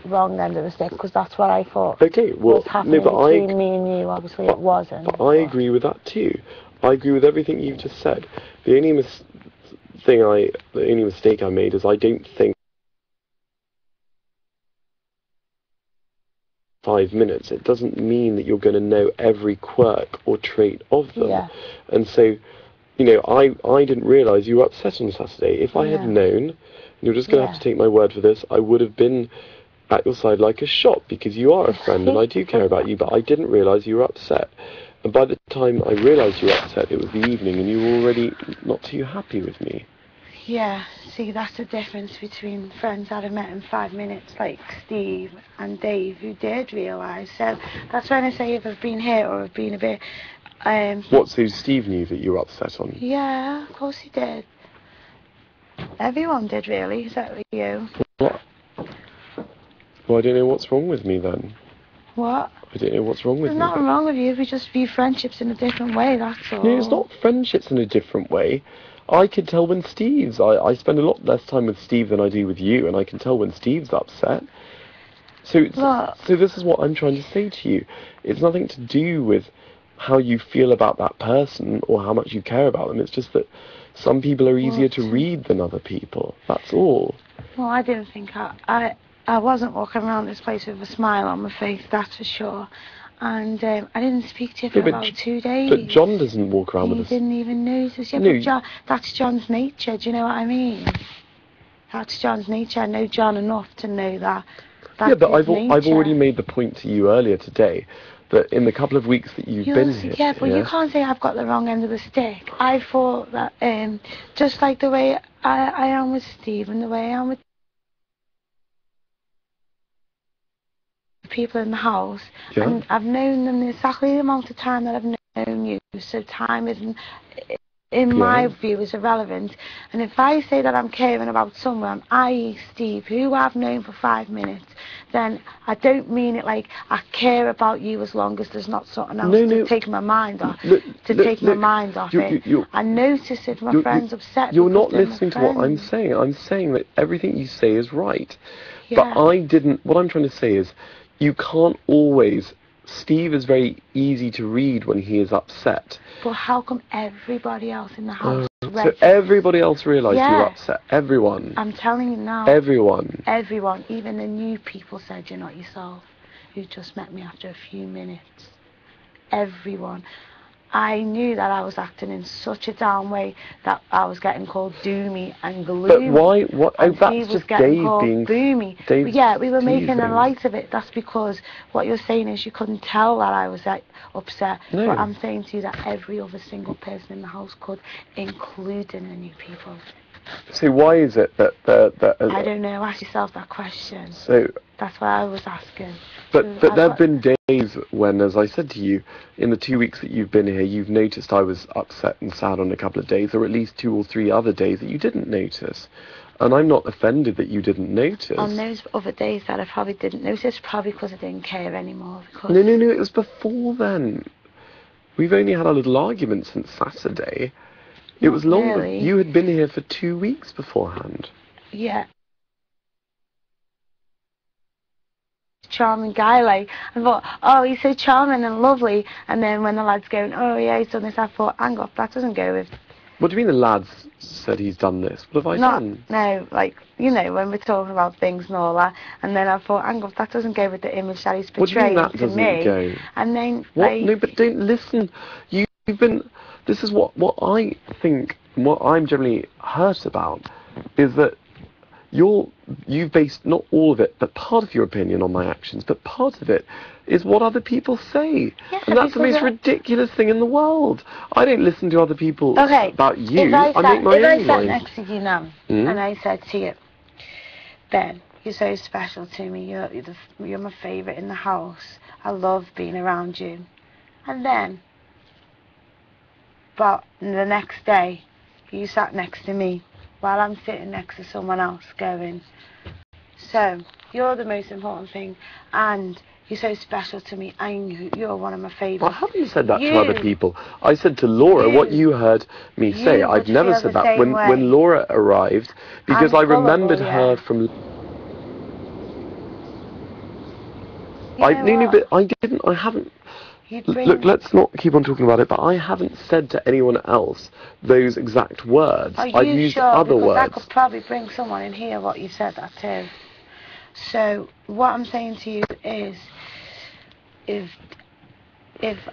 wrong end of the stick, because that's what I thought Okay, well, was happening between me and you. Obviously, it wasn't. But I agree with that too. I agree with everything you've just said. The only mistake I made is I don't think 5 minutes. It doesn't mean that you're going to know every quirk or trait of them. Yeah. And so, I didn't realise you were upset on Saturday. If I had known, and you're just going to have to take my word for this, I would have been at your side like a shot, because you are a friend and I do care about you, but I didn't realise you were upset. And by the time I realised you were upset, it was the evening and you were already not too happy with me. Yeah, see, that's the difference between friends that I met in 5 minutes, like Steve and Dave, who did realise. So that's when I say if I've been hit or I've been a bit... What, so Steve knew that you were upset on? Yeah, of course he did. Everyone did, really, except you. What? Well, I don't know what's wrong with me then. What? I don't know what's wrong with me. There's nothing wrong with you. We just view friendships in a different way, that's all. No, it's not friendships in a different way. I could tell when Steve's... I spend a lot less time with Steve than I do with you, and I can tell when Steve's upset. So this is what I'm trying to say to you. It's nothing to do with how you feel about that person or how much you care about them. It's just that some people are easier to read than other people. That's all. Well, I didn't think I wasn't walking around this place with a smile on my face, that's for sure. And I didn't speak to you for about 2 days. But John doesn't walk around with us. You didn't even notice. Yeah, but that's John's nature, do you know what I mean? That's John's nature. I know John enough to know that. That's but I've nature. already made the point to you earlier today that in the couple of weeks that you've been here... Yeah, but you can't say I've got the wrong end of the stick. I thought that just like the way I am with Steve and the way I am with people in the house, and I've known them exactly the amount of time that I've known you, so time isn't, in my view, is irrelevant. And if I say that I'm caring about someone, i.e. Steve, who I've known for 5 minutes, then I don't mean it like I care about you as long as there's not something else to take my mind off, my mind off it. I notice if my friend's upset. You're not listening to what I'm saying. I'm saying that everything you say is right. But what I'm trying to say is, you can't always... Steve is very easy to read when he is upset. But how come everybody else in the house so everybody else realised you were upset? Everyone. I'm telling you now. Everyone. Everyone. Even the new people said you're not yourself, who just met me after a few minutes. Everyone. I knew that I was acting in such a down way that I was getting called doomy and gloomy. But why? What? And that's just Dave being gloomy. But yeah, we were making a light of it. That's because what you're saying is you couldn't tell that I was upset. No. But I'm saying to you that every other single person in the house could, including the new people. So why is it that I don't know. Ask yourself that question. So that's what I was asking. But there have been days when, as I said to you, in the 2 weeks that you've been here, you've noticed I was upset and sad on a couple of days, or at least 2 or 3 other days that you didn't notice. And I'm not offended that you didn't notice. On those other days that I probably didn't notice, probably because I didn't care anymore. Because No, it was before then. We've only had a little argument since Saturday. It was longer. Really. You had been here for 2 weeks beforehand. Yeah. Charming guy, like, I thought, oh, he's so charming and lovely, and then when the lad's going, oh yeah, he's done this, I thought, hang up, that doesn't go with... What do you mean the lads said he's done this? What have I done? No, like, you know, when we're talking about things and all that, and then I thought, hang up, that doesn't go with the image that he's portraying to me. What do you mean that doesn't go? And then, what? like... No, but don't listen. You've been... This is what I think, and what I'm generally hurt about, is that you've based not all of it, but part of your opinion on my actions, but part of it is what other people say. Yeah, and that's the most ridiculous thing in the world. I don't listen to other people about you. If I make my own mind. sat next to you now, and I said to you, Ben, you're so special to me, you're my favourite in the house, I love being around you. And then, but the next day, you sat next to me, while I'm sitting next to someone else going, so, you're the most important thing, and you're so special to me, and you're one of my favourites. Well, I haven't said that to other people. I said to Laura what you heard me say. I've never said that. When Laura arrived, because I remembered her from... But I didn't. I haven't. Look, let's not keep on talking about it. But I haven't said to anyone else those exact words. I've used other words. I could probably bring someone in here what you said that too. So what I'm saying to you is, if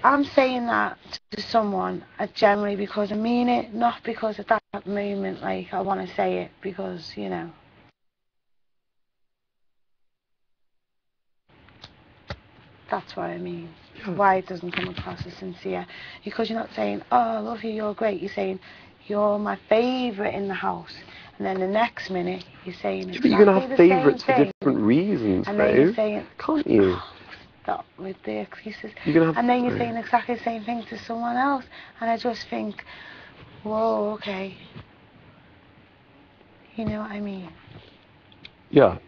I'm saying that to someone, generally because I mean it, not because at that moment, like, I want to say it because, you know. That's what I mean. Why it doesn't come across as sincere. Because you're not saying, oh, I love you, you're great. You're saying, you're my favourite in the house. And then the next minute, you're saying exactly but you're going to have favourites for different reasons, and then you're saying, can't you? Stop with the excuses. And then you're saying exactly the same thing to someone else. And I just think, whoa, okay. You know what I mean? Yeah,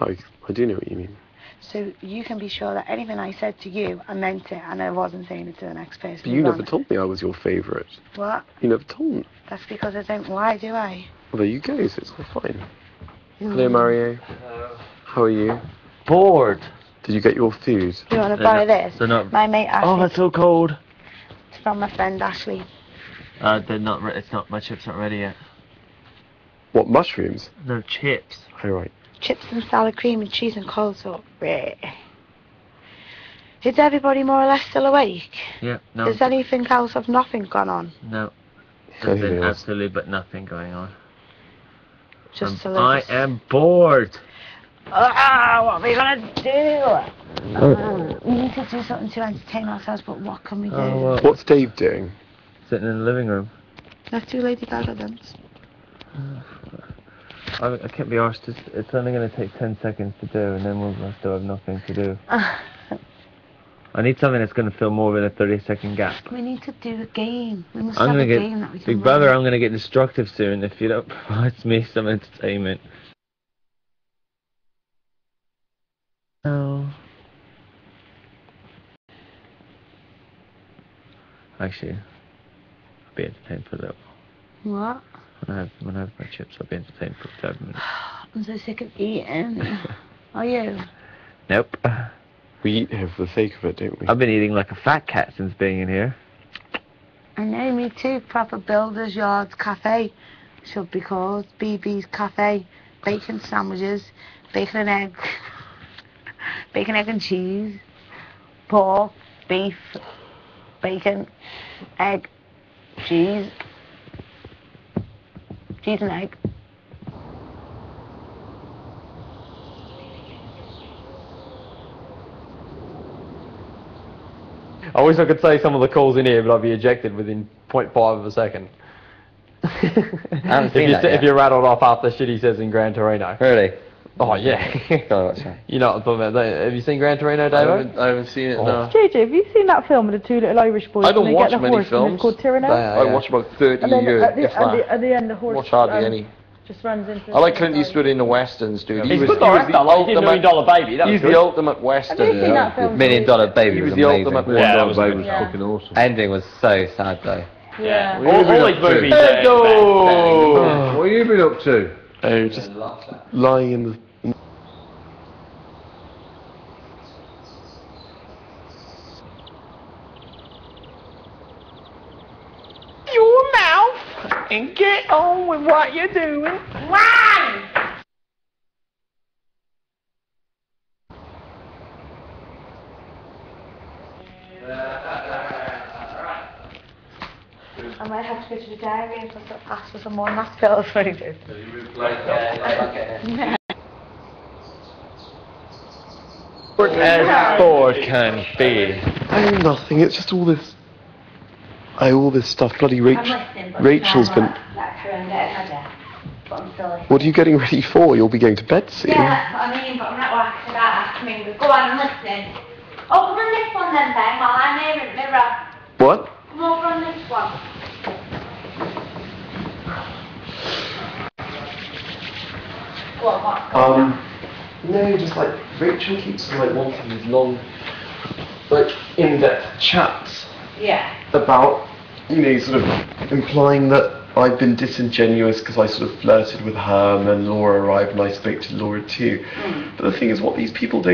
I do know what you mean. So you can be sure that anything I said to you, I meant it, and I wasn't saying it to the next person. But you never told me I was your favourite. What? You never told me. That's because I don't. Why do I? Well, there you go, so it's all fine. Hello, Mario. Hello. How are you? Bored. Did you get your food? You want to buy this? My mate Ashley. Oh, that's so cold. It's from my friend Ashley. They're not. It's not. My chips aren't ready yet. What, mushrooms? No, chips. Oh, right. Chips and salad, cream and cheese and coleslaw. Is everybody more or less still awake? Yeah, no. Is anything else of nothing gone on? No. There's been absolutely but nothing going on. Just I am bored. What are we gonna do? We need to do something to entertain ourselves, but what can we do? What's Dave doing? Sitting in the living room. Let's do Lady Gaga dance. I can't be arsed. It's only going to take 10 seconds to do, and then we'll still have nothing to do. I need something that's going to fill more than a 30-second gap. We need to do a game. We must have a game that we can Big Brother, I'm going to get destructive soon if you don't provide me some entertainment. Oh. Actually, I'll be entertained for a little. What? When I have my chips, I'll be entertained for 5 minutes. I'm so sick of eating. Are you? Nope. We eat here for the sake of it, don't we? I've been eating like a fat cat since being in here. I know, me too. Proper Builders Yards Cafe should be called. BB's Cafe. Bacon sandwiches, bacon and egg, bacon, egg and cheese, pork, beef, bacon, egg, cheese and egg. I wish I could say some of the calls in here, but I'd be ejected within 0.5 of a second. If you're rattled off half the shit he says in Gran Torino. Really? Oh, yeah. You know what I'm talking about. Have you seen Gran Torino, David? I haven't seen it, no. JJ, have you seen that film with the two little Irish boys? I don't watch many films. It's called Tyranno. I watch about 30 a year. At the end, the horse watch hardly any. Just runs into. I like Clint Eastwood in the westerns, dude. He's good director. I like $1 Million Baby. That He's was the ultimate western. Have you seen that film? $1 Million Baby He was was the amazing. ultimate Yeah, that western. was fucking awesome. Ending was so sad, though. Yeah. All these movies. What have you been up to? Oh, just lying in the... Your mouth and get on with what you're doing. Why? I might have to go to the diary and ask for some more nut pills for you. As bored can be. Oh, nothing. It's just all this... all this stuff. Bloody Rachel's been... What are you getting ready for? You'll be going to bed soon. Yeah, I mean, but I'm not watching that. I mean, go on and listen. Oh, come on this one then, Ben, while I'm here in the mirror. What? Come over on this one. Go on, what? No, just like, Rachel keeps like wanting these long, like, in-depth chats. Yeah. About, you know, sort of implying that I've been disingenuous because I sort of flirted with her and then Laura arrived and I spoke to Laura too. But the thing is, what these people don't